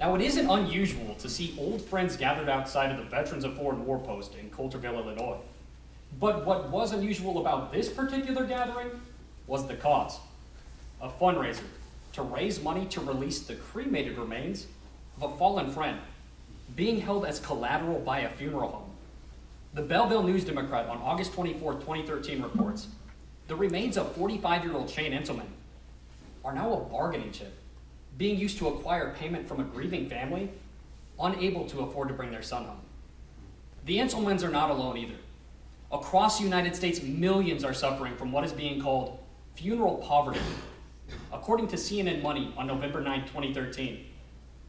Now, it isn't unusual to see old friends gathered outside of the Veterans of Foreign War Post in Coulterville, Illinois. But what was unusual about this particular gathering was the cause. A fundraiser to raise money to release the cremated remains of a fallen friend being held as collateral by a funeral home. The Belleville News-Democrat on August 24, 2013 reports, the remains of 45-year-old Shane Enselman are now a bargaining chip being used to acquire payment from a grieving family unable to afford to bring their son home. The Enselmans are not alone either. Across the United States, millions are suffering from what is being called funeral poverty. According to CNN Money on November 9, 2013,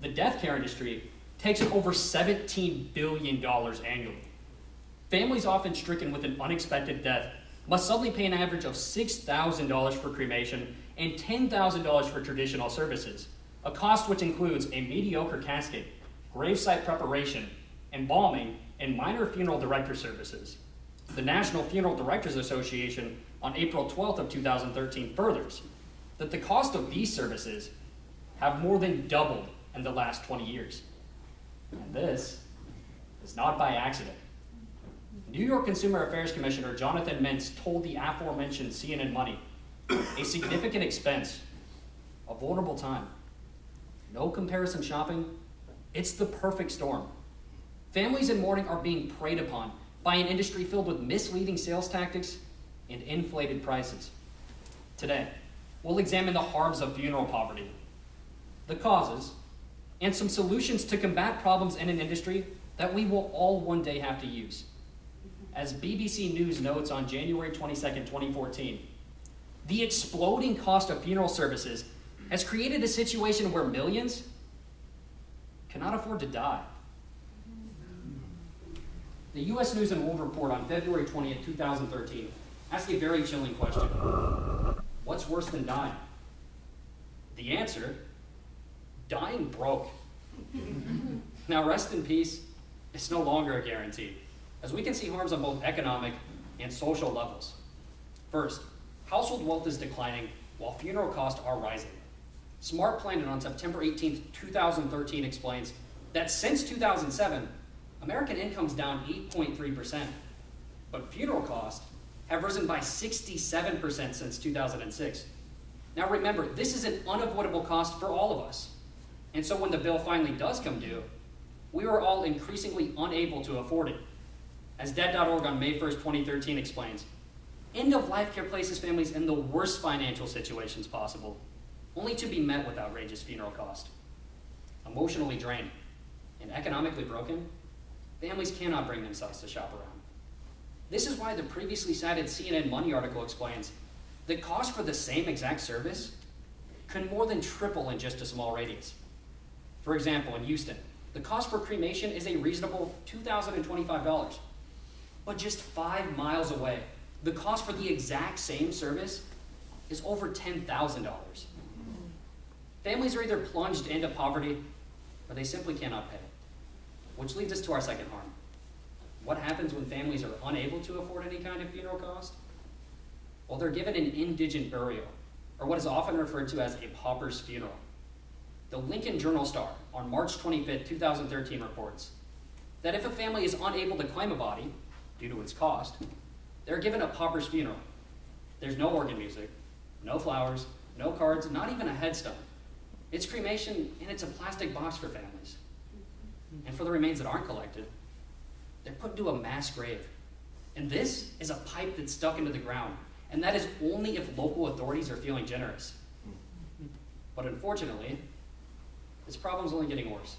the death care industry takes over $17 billion annually. Families often stricken with an unexpected death must suddenly pay an average of $6,000 for cremation and $10,000 for traditional services, a cost which includes a mediocre casket, gravesite preparation, embalming, and minor funeral director services. The National Funeral Directors Association on April 12th of 2013 furthers that the cost of these services have more than doubled in the last 20 years. And this is not by accident. New York Consumer Affairs Commissioner Jonathan Mintz told the aforementioned CNN Money, a significant expense, a vulnerable time. No comparison shopping, it's the perfect storm. Families in mourning are being preyed upon by an industry filled with misleading sales tactics and inflated prices. Today, we'll examine the harms of funeral poverty, the causes, and some solutions to combat problems in an industry that we will all one day have to use. As BBC News notes on January 22, 2014, the exploding cost of funeral services has created a situation where millions cannot afford to die. The U.S. News and World Report on February 20, 2013 asked a very chilling question. What's worse than dying? The answer, dying broke. Now, rest in peace, it's no longer a guarantee, as we can see harms on both economic and social levels. First, household wealth is declining while funeral costs are rising. Smart Planet on September 18, 2013 explains that since 2007, American income's down 8.3%, but funeral costs have risen by 67% since 2006. Now remember, this is an unavoidable cost for all of us. And so when the bill finally does come due, we are all increasingly unable to afford it. As Debt.org on May 1st, 2013 explains, end-of-life care places families in the worst financial situations possible, only to be met with outrageous funeral costs. Emotionally drained and economically broken, families cannot bring themselves to shop around. This is why the previously cited CNN Money article explains the cost for the same exact service can more than triple in just a small radius. For example, in Houston, the cost for cremation is a reasonable $2,025. But just 5 miles away, the cost for the exact same service is over $10,000. Families are either plunged into poverty or they simply cannot pay. Which leads us to our second harm. What happens when families are unable to afford any kind of funeral cost? Well, they're given an indigent burial, or what is often referred to as a pauper's funeral. The Lincoln Journal-Star on March 25, 2013 reports that if a family is unable to claim a body due to its cost, they're given a pauper's funeral. There's no organ music, no flowers, no cards, not even a headstone. It's cremation, and it's a plastic box for families. And for the remains that aren't collected, they're put into a mass grave. And this is a pipe that's stuck into the ground, and that is only if local authorities are feeling generous. But unfortunately, this problem's only getting worse.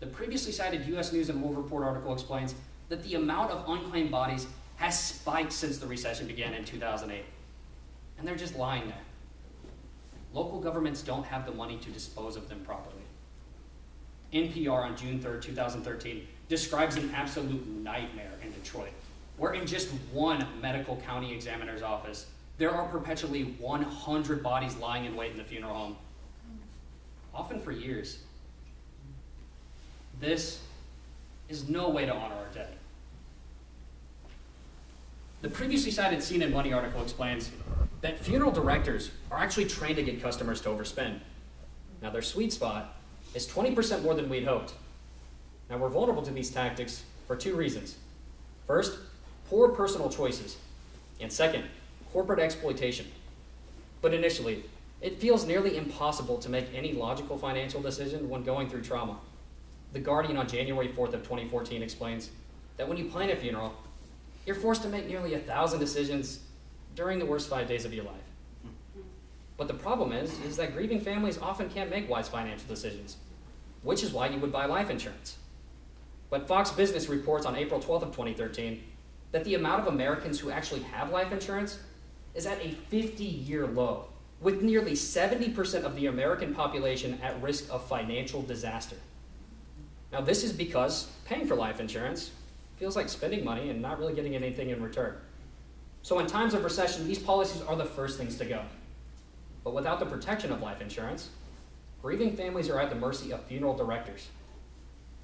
The previously cited U.S. News and World Report article explains that the amount of unclaimed bodies has spiked since the recession began in 2008. And they're just lying there. Local governments don't have the money to dispose of them properly. NPR on June 3rd, 2013 describes an absolute nightmare in Detroit, where in just one medical county examiner's office, there are perpetually 100 bodies lying in wait in the funeral home, often for years. This is no way to honor our dead. The previously cited CNN Money article explains that funeral directors are actually trained to get customers to overspend. Now, their sweet spot is 20% more than we'd hoped. Now, we're vulnerable to these tactics for two reasons. First, poor personal choices, and second, corporate exploitation. But initially, it feels nearly impossible to make any logical financial decision when going through trauma. The Guardian on January 4th of 2014 explains that when you plan a funeral, you're forced to make nearly 1,000 decisions during the worst 5 days of your life. But the problem is that grieving families often can't make wise financial decisions, which is why you would buy life insurance. But Fox Business reports on April 12th of 2013 that the amount of Americans who actually have life insurance is at a 50-year low, with nearly 70% of the American population at risk of financial disaster. Now, this is because paying for life insurance feels like spending money and not really getting anything in return. So in times of recession, these policies are the first things to go. But without the protection of life insurance, grieving families are at the mercy of funeral directors.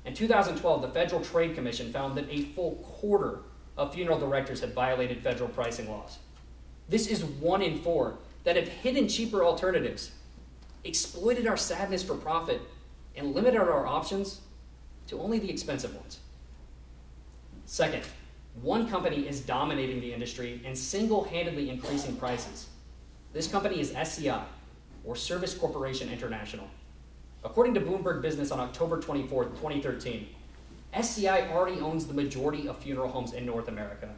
In 2012, the Federal Trade Commission found that a full quarter of funeral directors had violated federal pricing laws. This is 1 in 4 that have hidden cheaper alternatives, exploited our sadness for profit, and limited our options to only the expensive ones. Second, one company is dominating the industry and single-handedly increasing prices. This company is SCI, or Service Corporation International. According to Bloomberg Business on October 24, 2013, SCI already owns the majority of funeral homes in North America,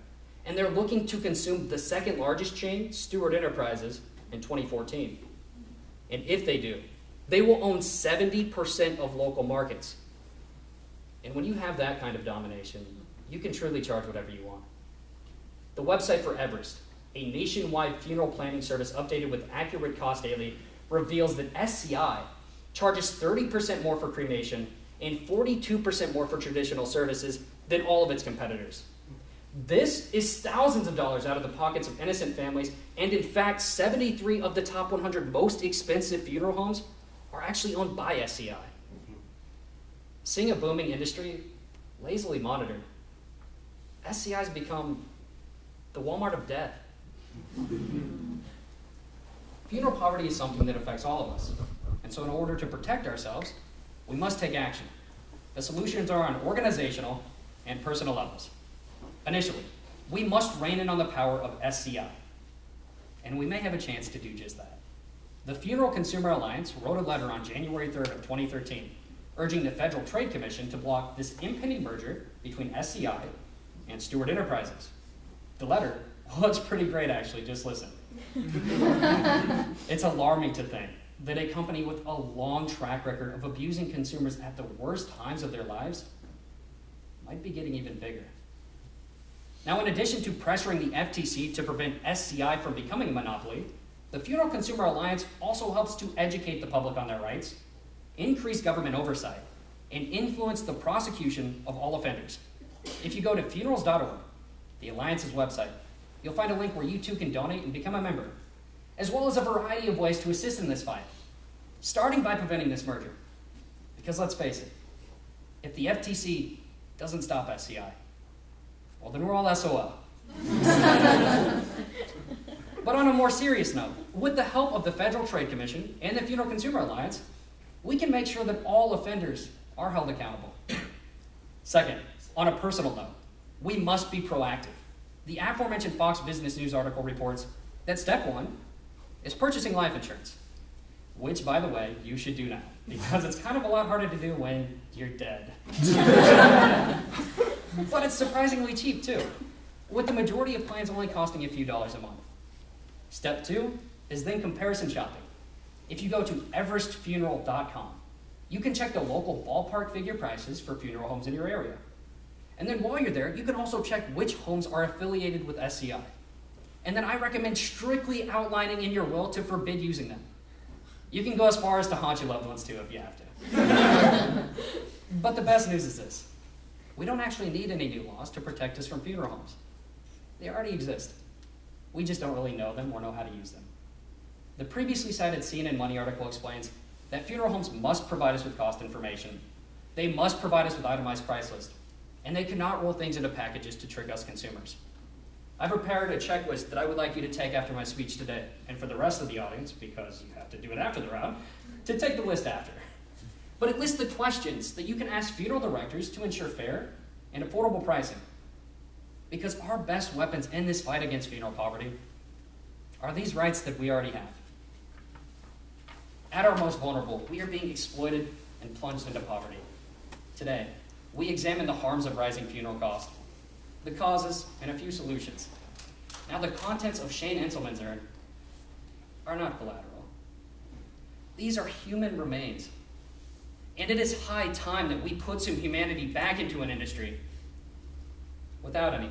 and they're looking to consume the second largest chain, Stewart Enterprises, in 2014. And if they do, they will own 70% of local markets. And when you have that kind of domination, you can truly charge whatever you want. The website for Everest, a nationwide funeral planning service updated with accurate cost daily, reveals that SCI charges 30% more for cremation and 42% more for traditional services than all of its competitors. This is thousands of dollars out of the pockets of innocent families, and in fact, 73 of the top 100 most expensive funeral homes are actually owned by SCI. Seeing a booming industry lazily monitored, SCI has become the Walmart of death. Funeral poverty is something that affects all of us, and so in order to protect ourselves, we must take action. The solutions are on organizational and personal levels. Initially, we must rein in on the power of SCI, and we may have a chance to do just that. The Funeral Consumer Alliance wrote a letter on January 3rd of 2013, urging the Federal Trade Commission to block this impending merger between SCI and Stewart Enterprises. The letter, well, it's pretty great actually, just listen. It's alarming to think that a company with a long track record of abusing consumers at the worst times of their lives might be getting even bigger. Now, in addition to pressuring the FTC to prevent SCI from becoming a monopoly, the Funeral Consumer Alliance also helps to educate the public on their rights, increase government oversight, and influence the prosecution of all offenders. If you go to funerals.org, the Alliance's website, you'll find a link where you too can donate and become a member, as well as a variety of ways to assist in this fight, starting by preventing this merger. Because let's face it, if the FTC doesn't stop SCI, well, then we're all SOL. But on a more serious note, with the help of the Federal Trade Commission and the Funeral Consumer Alliance, we can make sure that all offenders are held accountable. Second, on a personal note, we must be proactive. The aforementioned Fox Business News article reports that step 1 is purchasing life insurance, which, by the way, you should do now, because it's kind of a lot harder to do when you're dead. But it's surprisingly cheap, too, with the majority of plans only costing a few dollars a month. Step 2 is then comparison shopping. If you go to everestfuneral.com, you can check the local ballpark figure prices for funeral homes in your area. And then while you're there, you can also check which homes are affiliated with SCI. And then I recommend strictly outlining in your will to forbid using them. You can go as far as to haunt your loved ones too if you have to. But the best news is this. We don't actually need any new laws to protect us from funeral homes. They already exist. We just don't really know them or know how to use them. The previously cited CNN Money article explains that funeral homes must provide us with cost information. They must provide us with itemized price lists. And they cannot roll things into packages to trick us consumers. I prepared a checklist that I would like you to take after my speech today, and for the rest of the audience, because you have to do it after the round, to take the list after. but it lists the questions that you can ask funeral directors to ensure fair and affordable pricing. Because our best weapons in this fight against funeral poverty are these rights that we already have. At our most vulnerable, we are being exploited and plunged into poverty. Today, we examine the harms of rising funeral costs, the causes, and a few solutions. Now, the contents of Shane Enselman's urn are not collateral. These are human remains. And it is high time that we put some humanity back into an industry without any.